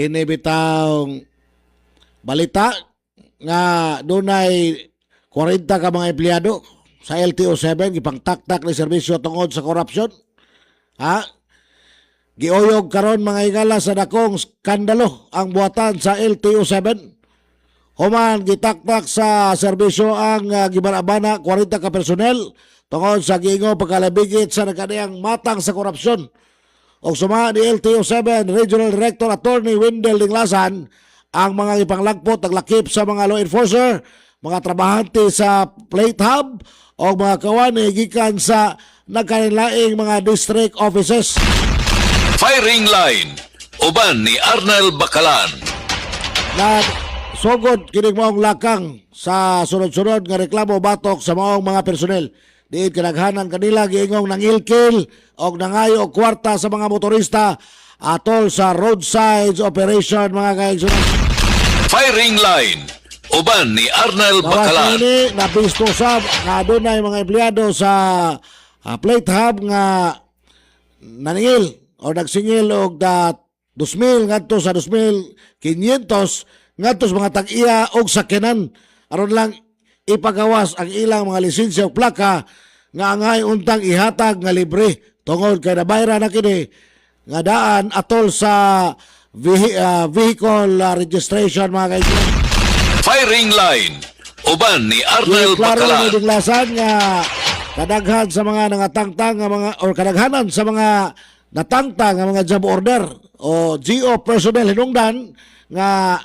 kini bitawng balita nga dunay 40 ka mga empleyado sa LTO7 gipangtaktak ni serbisyo tungod sa korupsyon. Ha? Giuyog karon mga higala sa dakong skandalo ang buhatan sa LTO7. Human gitaktak sa serbisyo ang gibanabana 40 ka personel tungod sa giingon pagkalabigit sa nagkadiyang matang sa korupsyon. O suma ni LTO7 Regional Director Attorney Wendell Dinglasan ang mga ipanglagpot naglakip sa mga law enforcer, mga trabahante sa plate hub o mga kawani gikan sa nagkanilaing mga district offices. Firing line, uban ni Arnel Bacalan. Na sugod kining maong lakang sa sunod-sunod nga reklamo batok sa maong mga personel. Diin kanaghanan kanila giingong nangilkil o nangayo og kwarta sa mga motorista atol sa roadside operation mga kaigsunan. Firing line, uban ni Arnel Bacalan. Ini nabisto sa nga dunay mga empleyado sa plate hub nga naningil o nagsingil og 2,000 ngadto sa 2,500 ngadto sa mga tag-iya og sakyanan aron lang ipagawas ang ilang mga lisensya o plaka nga angay untang ihatag nga libre tungod kay nabayra na kini nga daan atol sa vehicle registration mga kaibigan. Firing line, uban ni Arnel Klaro Bacalan. ni Dinglasan nga kadaghan sa mga nangatangtang nga mga or kadaghanan sa mga natangtang nga mga job order o GO personnel hinungdan nga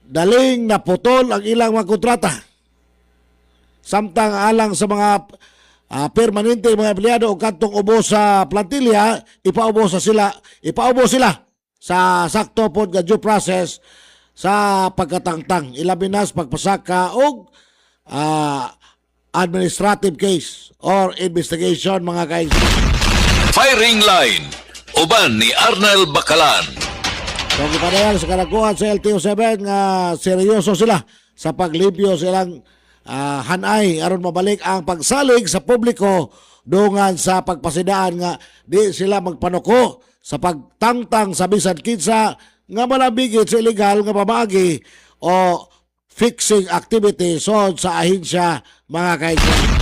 daling naputol ang ilang mga kontrata. Samtang alang sa mga permanente mga empleyado o kantong ubo sa plantilya, ipaubo sila sa sakto pod nga due process sa pagkatangtang. Ilabinas pagpasaka og administrative case or investigation mga kaibigan. Firing line, uban ni Arnel Bacalan. So, gipadayag sa kanakuhan sa LTO7 nga seryoso sila sa paglimpyo silang hanay aron mabalik ang pagsalig sa publiko dungan sa pagpasidaan nga di sila magpanuko sa pagtangtang sa bisan kinsa nga malabigit sa illegal nga pamagi o fixing activity sa ahensya mga kaibigan.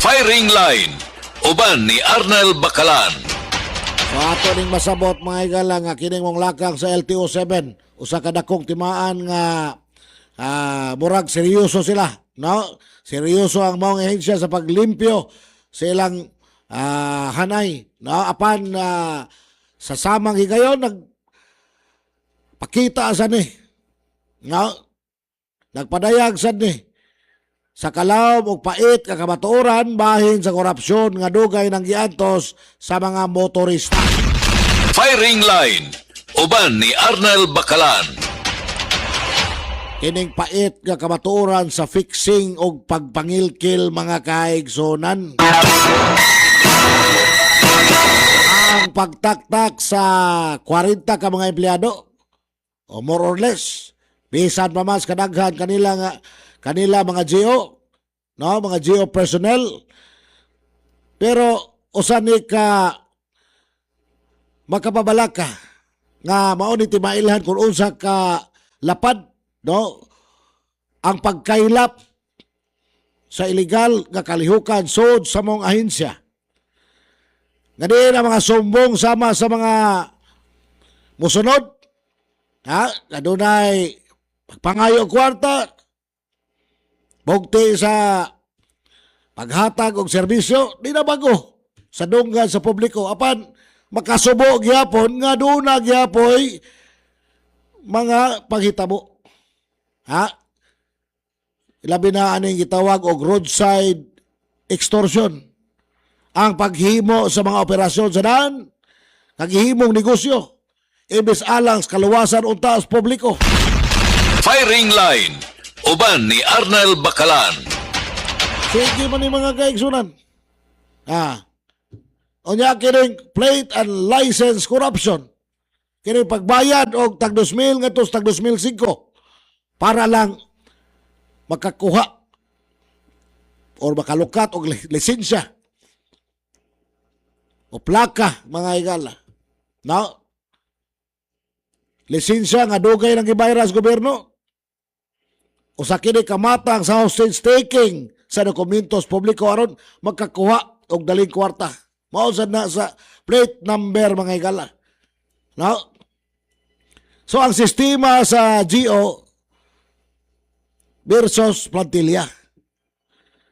Firing line, uban ni Arnel Bacalan. So ato ning masabot mga higala nga kining mong lakang sa LTO7 usa ka dakong timaan nga murag seryoso sila, no? Seryoso ang maong ahensya sa paglimpyo sa ilang hanay, no? Apan sa samang higayon nagpakita sa ni, no? Nagpadayag sa ni sa kalaw og pait nga kamatuoran bahin sa korupsyon nga dugay nang giantos sa mga motorista. Firing line, uban ni Arnel Bacalan. Kining pait nga kamatuoran sa fixing og pagpangilkil mga kaigsonan. Ang pagtaktak sa 40 ka mga empleyado o more or less bisan pa mas kadaghan kanila mga GO, no, mga GO personnel. Pero usa ni ka makapabalaka nga mao ni timailhan kung unsa ka lapad, no, ang pagkailap sa illegal nga kalihukan sud sa mong ahensya. Nga di na mga sumbong sama sa mga musunod, ha, adunay pagpangayo og kwarta, bugti sa paghatag og serbisyo, di na bago sa dunggan sa publiko. Apan makasubo gyapon nga duna gyapoy mga paghitabo. Ha? Ilabi na aning gitawag og roadside extortion. Ang paghimo sa mga operasyon sa daan, naghihimong negosyo, ibis alang sa kaluwasan unta sa publiko. Firing line, uban ni Arnel Bacalan. Sige man ni mga kaigsunan. Unya kining plate and license corruption. Kining pagbayad og tag 2,000 ngadto tag 2,005 para lang makakuha or makalukat og lisensya o plaka mga higala. No? lisensya nga dugay ng gibayra sa gobyerno. Usa kini kamatang sa hostage taking sa dokumentos publiko aron magkakuha og daling kwarta. Mao sad na sa plate number mga higala. No? So ang sistema sa GO versus plantilla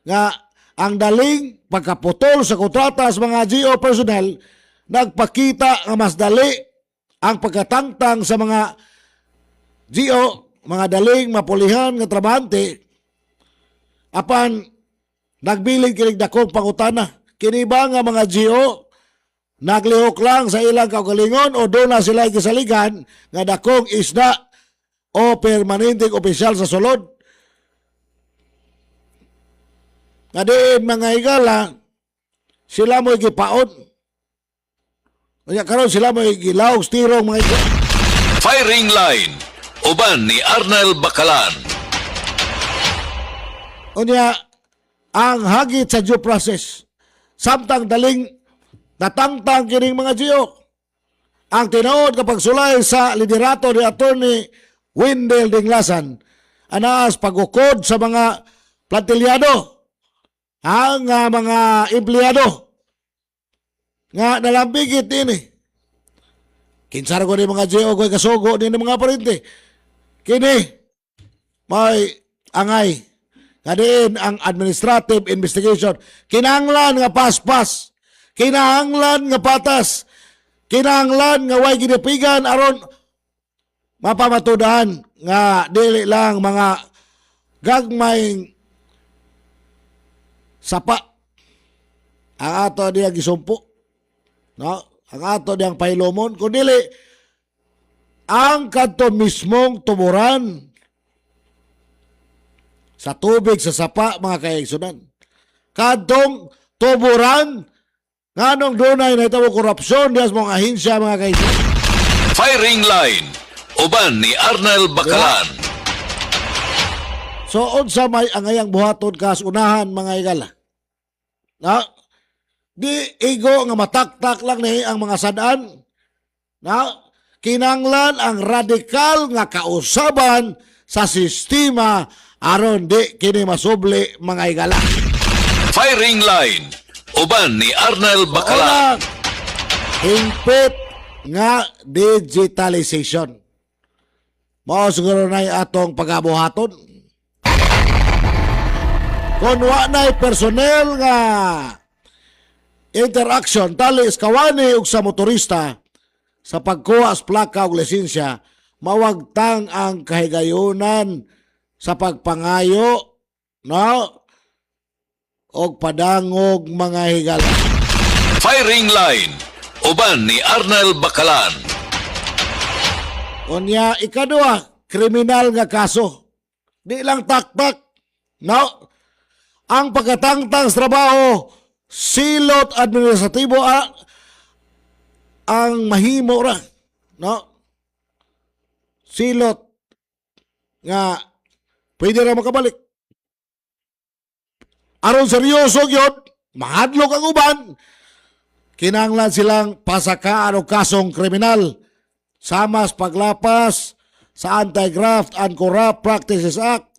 nga ang daling pagkaputol sa kontrata sa mga GO personnel nagpakita nga mas dali ang pagkatangtang sa mga GO, mga daling mapulihan nga trabahante apan nagbilin kinig dakong pangutana. Kini ba nga mga GO naglihok lang sa ilang kaugalingon o doon na sila gisaligan nga dakong isda o permanenteng opisyal sa sulod? Nga diin mga higala, sila mo igipaon. Kaya karon sila mo igilaw, stirong mga higala. Firing line. Uban ni Arnel Bakalan. Unya, ang hagit sa due process, samtang daling natangtang kining mga GO. Ang tinuod kapag sulay sa liderato ni Attorney Wendell Dinglasan, anaas pagukod sa mga plantilyado, ang mga empleyado nga nalambigit ini. Kinsara ko ni mga GO ko'y kasugo ni mga parente. Kini, may angay. Kadiin ang administrative investigation. Kinahanglan nga paspas. Kinahanglan nga patas. Kinahanglan nga way ginipigan aron mapamatudahan nga dili lang mga gagmayng sapa ang ato diya gisumpo, no? Ang ato diyang pailomon kundi ang kadto mismong tumuran sa tubig sa sapa mga kaigsunan. Kadtong tuburan nganong dunay nahitabo korupsyon dias mga ahensya mga kaigsunan. Firing line. Uban ni Arnel Bakalan. So, unsa may angayang buhaton kas unahan mga higala. Na, di igo nga mataktak lang ni ang mga sadaan. Na, kinanglan ang radikal nga kausaban sa sistema aron di kini masubli mga higala. Firing line. Uban ni Arnel Bakalan. Una, hingpit nga digitalization. Mao siguro na atong pagabuhaton. Kung na'y personnel nga interaction tali iskawani ug sa motorista sa pagkuha sa plaka ug lisensya, mawagtang ang kahigayunan sa pagpangayo, no? Og padangog mga higala. Firing line. Uban ni Arnel Bakalan. Unya, ikadua, kriminal nga kaso. Di lang taktak, no? Ang pagkatangtang sa trabaho, silot administratibo ang mahimo ra, no? Silot nga pwede ra makabalik. Aron seryoso gyud, mahadlok ang uban. Kinahanglan silang pasakaan og kasong kriminal sama sa paglapas sa Anti-Graft and Corrupt Practices Act